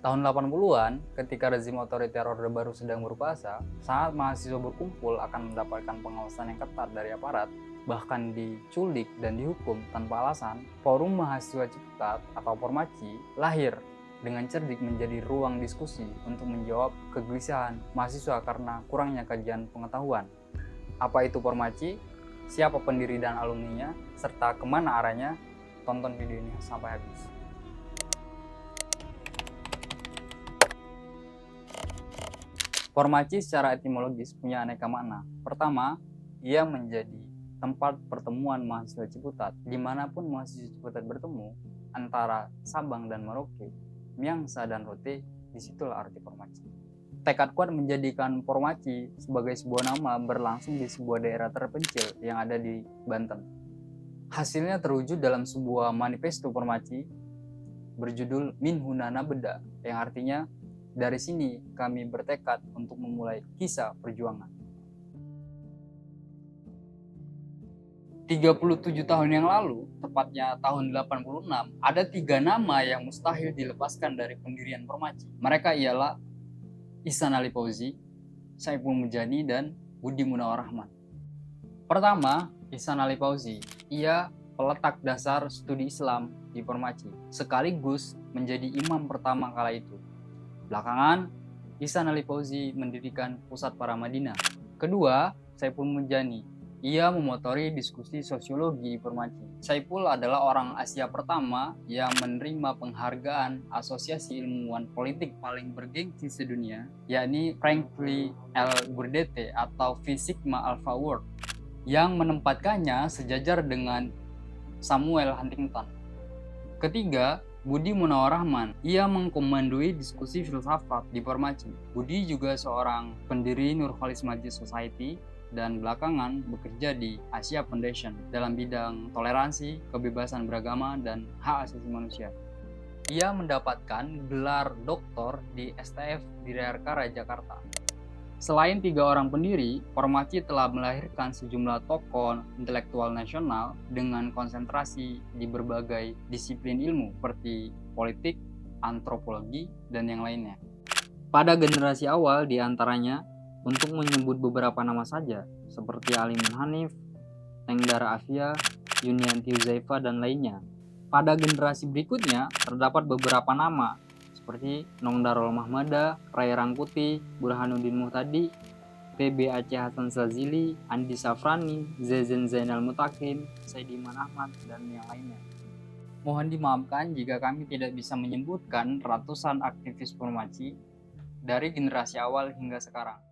Tahun 80-an, ketika rezim otoriter Orde Baru sedang berkuasa, saat mahasiswa berkumpul akan mendapatkan pengawasan yang ketat dari aparat, bahkan diculik dan dihukum tanpa alasan, Forum Mahasiswa Ciputat atau Formaci lahir dengan cerdik menjadi ruang diskusi untuk menjawab kegelisahan mahasiswa karena kurangnya kajian pengetahuan. Apa itu Formaci? Siapa pendiri dan alumninya? Serta kemana arahnya? Tonton video ini sampai habis. Formaci secara etimologis punya aneka makna. Pertama, ia menjadi tempat pertemuan mahasiswa Ciputat. Dimanapun mahasiswa Ciputat bertemu, antara Sabang dan Merauke, Miangsa dan Rote, disitulah arti Formaci. Tekad kuat menjadikan Formaci sebagai sebuah nama berlangsung di sebuah daerah terpencil yang ada di Banten. Hasilnya terwujud dalam sebuah manifesto Formaci berjudul Min Hunana Beda, yang artinya dari sini kami bertekad untuk memulai kisah perjuangan. 37 tahun yang lalu, tepatnya tahun 86, ada 3 nama yang mustahil dilepaskan dari pendirian Formaci. Mereka ialah Ihsan Ali Fauzi, Saiful Mujani, dan Budi Munawwarahman. Pertama, Ihsan Ali Fauzi. Ia peletak dasar studi Islam di Formaci, sekaligus menjadi imam pertama kala itu. Belakangan, Ihsan Ali Fauzi mendirikan Pusat Para Madinah. Kedua, Saiful Mujani. Ia memotori diskusi sosiologi di Formaci. Saiful adalah orang Asia pertama yang menerima penghargaan Asosiasi Ilmuwan Politik paling bergengsi sedunia, yakni Franklin L. Burdette atau Phi Sigma Alpha Award, yang menempatkannya sejajar dengan Samuel Huntington. Ketiga, Budi Munawwarahman. Ia mengkomandoi diskusi filsafat di Formaci. Budi juga seorang pendiri Nurholis Majid Society dan belakangan bekerja di Asia Foundation dalam bidang toleransi, kebebasan beragama, dan hak asasi manusia. Ia mendapatkan gelar doktor di STF di Rajarkara, Jakarta. Selain 3 orang pendiri, Formaci telah melahirkan sejumlah tokoh intelektual nasional dengan konsentrasi di berbagai disiplin ilmu seperti politik, antropologi, dan yang lainnya. Pada generasi awal diantaranya, untuk menyebut beberapa nama saja, seperti Aliman Hanif, Tengdara Afia, Yunianti Uzaifa, dan lainnya. Pada generasi berikutnya, terdapat beberapa nama, seperti Nongdarul Mahmada, Ray Rangkuti, Burhanuddin Muhtadi, PB Aceh Hasan Sazili, Andi Safrani, Zezen Zainal Mutakin, Saidiman Ahmad, dan yang lainnya. Mohon dimaafkan jika kami tidak bisa menyebutkan ratusan aktivis Formaci dari generasi awal hingga sekarang.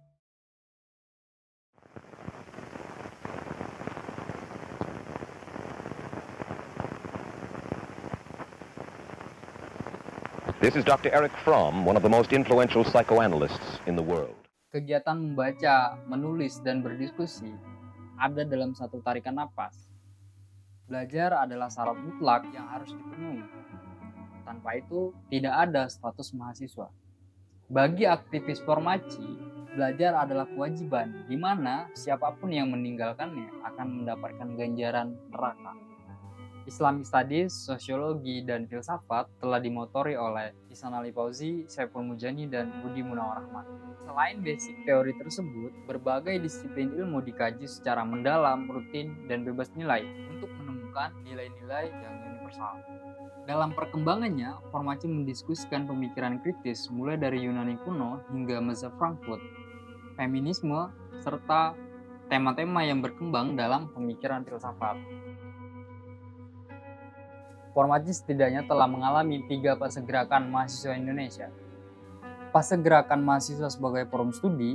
This is Dr. Eric Fromm, one of the most influential psychoanalysts in the world. Kegiatan membaca, menulis, dan berdiskusi ada dalam satu tarikan napas. Belajar adalah syarat mutlak yang harus dipenuhi. Tanpa itu, tidak ada status mahasiswa. Bagi aktivis Formaci, belajar adalah kewajiban, di mana siapapun yang meninggalkannya akan mendapatkan ganjaran neraka. Islamic Studies, Sosiologi, dan Filsafat telah dimotori oleh Ihsan Ali Fauzi, Saiful Mujani, dan Budi Munawwarahman. Selain basic teori tersebut, berbagai disiplin ilmu dikaji secara mendalam, rutin, dan bebas nilai untuk menemukan nilai-nilai yang universal. Dalam perkembangannya, Formaci mendiskusikan pemikiran kritis mulai dari Yunani kuno hingga mazhab Frankfurt, feminisme, serta tema-tema yang berkembang dalam pemikiran filsafat. Formaci setidaknya telah mengalami 3 fase gerakan mahasiswa Indonesia. Fase gerakan mahasiswa sebagai forum studi,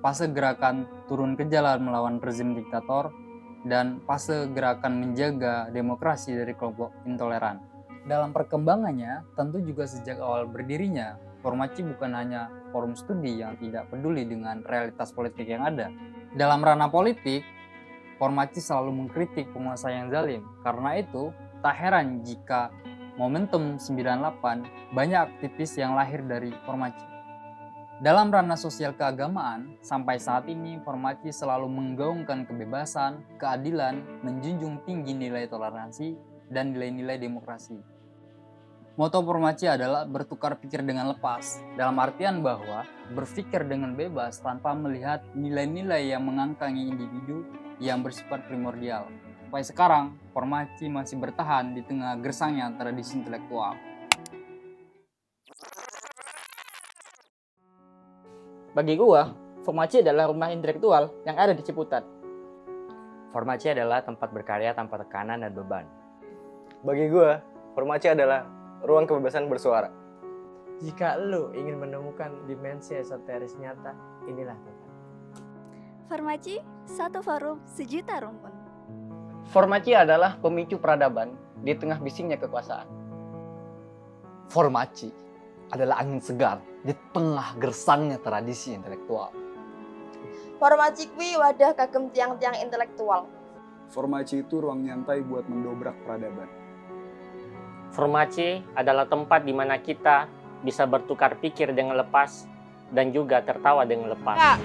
fase gerakan turun ke jalan melawan rezim diktator, dan fase gerakan menjaga demokrasi dari kelompok intoleran. Dalam perkembangannya, tentu juga sejak awal berdirinya, Formaci bukan hanya forum studi yang tidak peduli dengan realitas politik yang ada. Dalam ranah politik, Formaci selalu mengkritik penguasa yang zalim. Karena itu, tak heran jika momentum 98 banyak aktivis yang lahir dari Formaci. Dalam ranah sosial keagamaan, sampai saat ini Formaci selalu menggaungkan kebebasan, keadilan, menjunjung tinggi nilai toleransi, dan nilai-nilai demokrasi. Moto Formaci adalah bertukar pikir dengan lepas, dalam artian bahwa berpikir dengan bebas tanpa melihat nilai-nilai yang mengangkangi individu yang bersifat primordial. Sampai sekarang, Formaci masih bertahan di tengah gersangnya tradisi intelektual. Bagi gua, Formaci adalah rumah intelektual yang ada di Ciputat. Formaci adalah tempat berkarya tanpa tekanan dan beban. Bagi gue, Formaci adalah ruang kebebasan bersuara. Jika lo ingin menemukan dimensi esoteris nyata, inilah tempat. Formaci, satu forum, sejuta rumpun. Formaci adalah pemicu peradaban di tengah bisingnya kekuasaan. Formaci adalah angin segar di tengah gersangnya tradisi intelektual. Formaci kuwi wadah kagem tiang-tiang intelektual. Formaci itu ruang nyantai buat mendobrak peradaban. Formaci adalah tempat di mana kita bisa bertukar pikir dengan lepas dan juga tertawa dengan lepas.